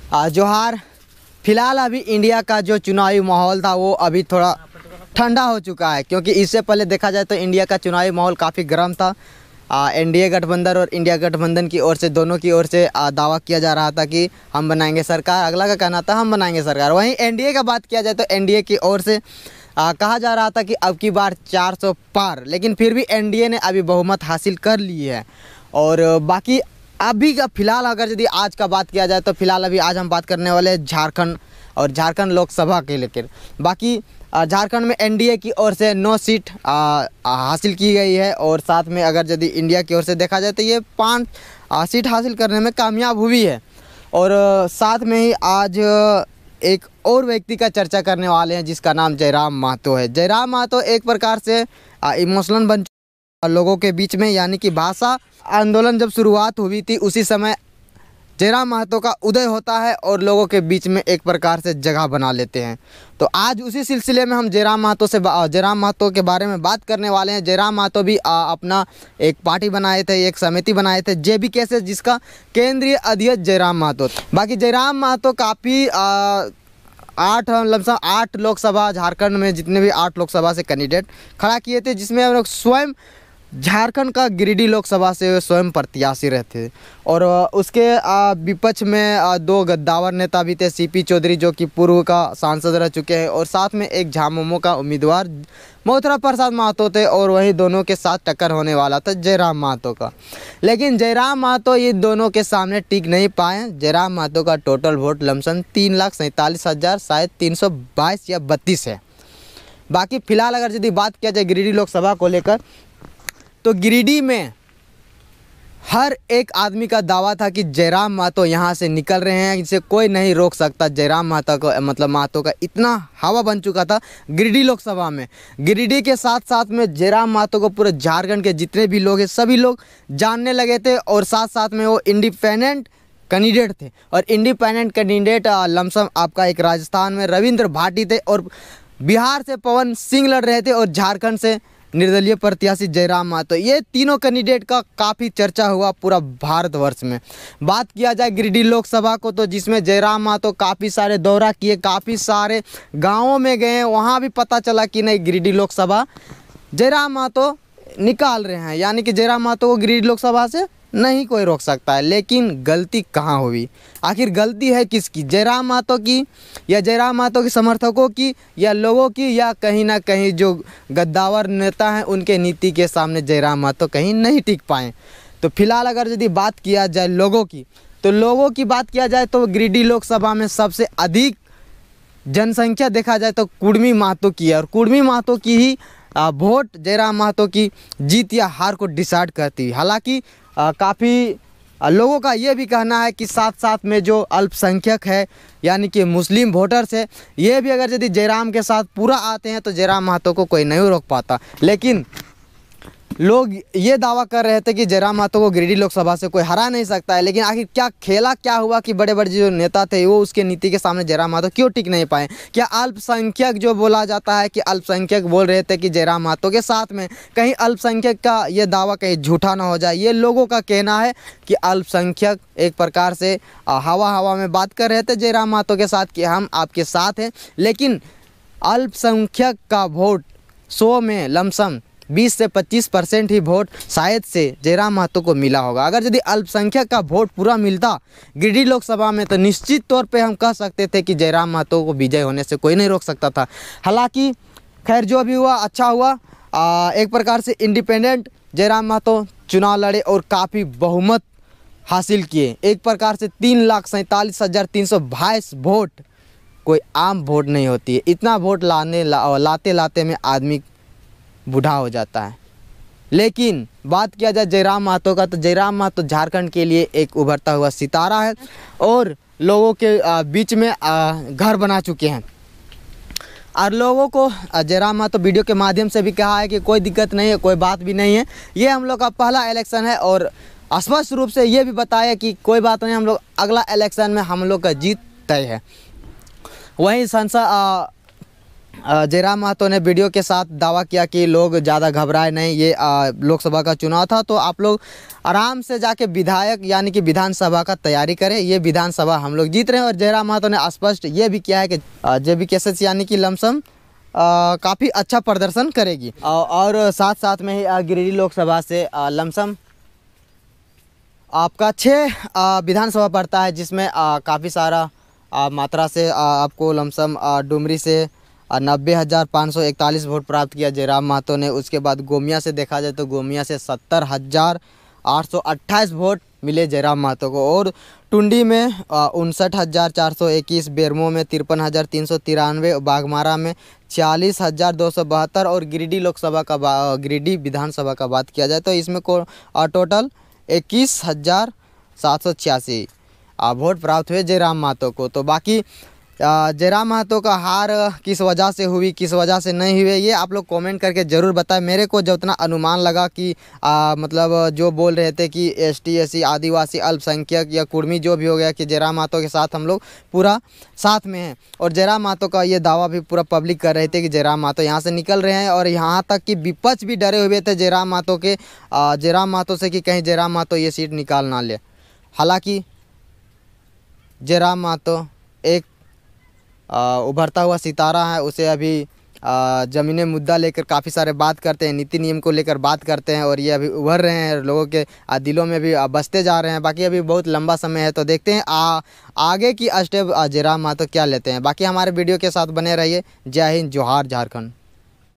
जोहार। फिलहाल अभी इंडिया का जो चुनावी माहौल था वो अभी थोड़ा ठंडा हो चुका है, क्योंकि इससे पहले देखा जाए तो इंडिया का चुनावी माहौल काफ़ी गर्म था। एनडीए गठबंधन और इंडिया गठबंधन की ओर से, दोनों की ओर से दावा किया जा रहा था कि हम बनाएंगे सरकार। अगला का कहना था हम बनाएंगे सरकार। वहीं एनडीए का बात किया जाए तो एनडीए की ओर से कहा जा रहा था कि अब की बार 400 पार, लेकिन फिर भी एनडीए ने अभी बहुमत हासिल कर ली है। और बाकी अभी का फ़िलहाल अगर यदि आज का बात किया जाए तो फ़िलहाल अभी आज हम बात करने वाले हैं झारखंड और झारखंड लोकसभा के लेकर। बाकी झारखंड में एनडीए की ओर से 9 सीट हासिल की गई है, और साथ में अगर यदि इंडिया की ओर से देखा जाए तो ये 5 सीट हासिल करने में कामयाब हुई है। और साथ में ही आज एक और व्यक्ति का चर्चा करने वाले हैं जिसका नाम जयराम महतो है। जयराम महतो एक प्रकार से इमोशनल बन लोगों के बीच में, यानी कि भाषा आंदोलन जब शुरुआत हुई थी उसी समय जयराम महतो का उदय होता है और लोगों के बीच में एक प्रकार से जगह बना लेते हैं। तो आज उसी सिलसिले में हम जयराम महतो के बारे में बात करने वाले हैं। जयराम महतो भी अपना एक पार्टी बनाए थे, एक समिति बनाए थे JBK, जिसका केंद्रीय अध्यक्ष जयराम महतो। बाकी जयराम महतो काफ़ी 8 लोकसभा झारखंड में जितने भी 8 लोकसभा से कैंडिडेट खड़ा किए थे, जिसमें हम लोग स्वयं झारखंड का गिरिडीह लोकसभा से स्वयं प्रत्याशी रहते। और उसके विपक्ष में 2 गद्दावर नेता भी थे, CP चौधरी जो कि पूर्व का सांसद रह चुके हैं, और साथ में एक झामुमो का उम्मीदवार मौथरा प्रसाद महतो थे। और वही दोनों के साथ टक्कर होने वाला था जयराम महतो का, लेकिन जयराम महतो ये दोनों के सामने टिक नहीं पाए। जयराम महतो का टोटल वोट लमसम 3,47,000 शायद 322 या 32 है। बाकी फ़िलहाल अगर यदि बात किया जाए गिरिडीह लोकसभा को लेकर, तो गिरिडीह में हर एक आदमी का दावा था कि जयराम महतो यहाँ से निकल रहे हैं, इसे कोई नहीं रोक सकता। जयराम महतो को महतो का इतना हवा बन चुका था गिरिडीह लोकसभा में। गिरिडीह के साथ साथ में जयराम महतो को पूरे झारखंड के जितने भी लोग हैं सभी लोग जानने लगे थे, और साथ साथ में वो इंडिपेंडेंट कैंडिडेट थे। और इंडिपेंडेंट कैंडिडेट लमसम आपका एक राजस्थान में रविंद्र भाटी थे, और बिहार से पवन सिंह लड़ रहे थे, और झारखंड से निर्दलीय प्रत्याशी जयराम महतो। ये तीनों कैंडिडेट का काफ़ी चर्चा हुआ पूरा भारतवर्ष में। बात किया जाए गिरिडीह लोकसभा को, तो जिसमें जयराम महतो काफ़ी सारे दौरा किए, काफ़ी सारे गांवों में गए, वहां भी पता चला कि नहीं गिरिडीह लोकसभा जयराम महतो निकाल रहे हैं, यानी कि जयराम महतो को गिरिडीह लोकसभा से नहीं कोई रोक सकता है। लेकिन गलती कहाँ हुई? आखिर गलती है किसकी? जयराम महतो की, या जयराम महतो के समर्थकों की, या लोगों की, या कहीं ना कहीं जो गद्दावर नेता हैं उनके नीति के सामने जयराम महतो कहीं नहीं टिक पाए? तो फिलहाल अगर यदि बात किया जाए लोगों की, तो लोगों की बात किया जाए तो गिरिडीह लोकसभा में सबसे अधिक जनसंख्या देखा जाए तो कुर्मी महतो की है, और कुर्मी महतो की ही वोट जयराम महतो की जीत या हार को डिसाइड करती है। हालांकि काफ़ी लोगों का ये भी कहना है कि साथ साथ में जो अल्पसंख्यक है, यानी कि मुस्लिम वोटर्स है, ये भी अगर यदि जयराम के साथ पूरा आते हैं तो जयराम महतो को कोई नहीं रोक पाता। लेकिन लोग ये दावा कर रहे थे कि जयराम महतो को गिरिडीह लोकसभा से कोई हरा नहीं सकता है। लेकिन आखिर क्या हुआ कि बड़े बड़े जो नेता थे वो उसके नीति के सामने जयराम महतो क्यों टिक नहीं पाए? क्या अल्पसंख्यक जो बोला जाता है कि अल्पसंख्यक बोल रहे थे कि जयराम महतो के साथ में, कहीं अल्पसंख्यक का ये दावा कहीं झूठा ना हो जाए? ये लोगों का कहना है कि अल्पसंख्यक एक प्रकार से हवा में बात कर रहे थे जयराम महतो के साथ कि हम आपके साथ हैं। लेकिन अल्पसंख्यक का वोट 100 में लमसम 20 से 25% ही वोट शायद से जयराम महतो को मिला होगा। अगर यदि अल्पसंख्यक का वोट पूरा मिलता गिरिडीह लोकसभा में तो निश्चित तौर पे हम कह सकते थे कि जयराम महतो को विजय होने से कोई नहीं रोक सकता था। हालांकि खैर जो भी हुआ अच्छा हुआ। एक प्रकार से इंडिपेंडेंट जयराम महतो चुनाव लड़े और काफ़ी बहुमत हासिल किए। एक प्रकार से 3,47,322 वोट कोई आम वोट नहीं होती है। इतना वोट लाते में आदमी बूढ़ा हो जाता है। लेकिन बात किया जाए जयराम महतो का, तो जयराम महतो झारखंड के लिए एक उभरता हुआ सितारा है, और लोगों के बीच में घर बना चुके हैं। और लोगों को जयराम महतो वीडियो के माध्यम से भी कहा है कि कोई दिक्कत नहीं है, कोई बात भी नहीं है, ये हम लोग का पहला इलेक्शन है, और स्पष्ट रूप से ये भी बताया कि कोई बात नहीं, हम लोग अगला इलेक्शन में हम लोग का जीत तय है। वहीं जयराम महतो ने वीडियो के साथ दावा किया कि लोग ज़्यादा घबराए नहीं, ये लोकसभा का चुनाव था, तो आप लोग आराम से जाके विधायक यानी कि विधानसभा का तैयारी करें, ये विधानसभा हम लोग जीत रहे हैं। और जयराम महतो ने स्पष्ट ये भी किया है कि JBKSH यानी कि लमसम काफ़ी अच्छा प्रदर्शन करेगी। और साथ साथ में ही गिरिडीह लोकसभा से लमसम आपका 6 विधानसभा पड़ता है, जिसमें काफ़ी सारा मात्रा से आपको लमसम डुमरी से 90,541 वोट प्राप्त किया जयराम महतो ने। उसके बाद गोमिया से देखा जाए तो गोमिया से 70,828 वोट मिले जयराम महतो को। और टुंडी में 59,421, बेरमो में 53,393, बाघमारा में 40,272 और गिरिडीह लोकसभा का गिरिडीह विधानसभा का बात किया जाए तो इसमें टोटल 21,786 वोट प्राप्त हुए जयराम महतो को। तो बाकी जयराम महतो का हार किस वजह से हुई, किस वजह से नहीं हुई, ये आप लोग कमेंट करके ज़रूर बताएं। मेरे को जितना अनुमान लगा कि मतलब जो बोल रहे थे कि ST SC आदिवासी अल्पसंख्यक या कुर्मी जो भी हो गया कि जयराम महतो के साथ हम लोग पूरा साथ में हैं। और जयराम महतो का ये दावा भी पूरा पब्लिक कर रहे थे कि जयराम महतो यहाँ से निकल रहे हैं। और यहाँ तक कि विपक्ष भी डरे हुए थे जयराम महतो से कि कहीं जयराम महतो ये सीट निकाल ना ले। हालाँकि जयराम महतो एक उभरता हुआ सितारा है, उसे अभी ज़मीनी मुद्दा लेकर काफ़ी सारे बात करते हैं, नीति नियम को लेकर बात करते हैं और ये अभी उभर रहे हैं, लोगों के दिलों में भी बसते जा रहे हैं। बाकी अभी बहुत लंबा समय है, तो देखते हैं आगे की स्टेप जयराम महतो क्या लेते हैं। बाकी हमारे वीडियो के साथ बने रहिए। जय हिंद, जोहार झारखंड।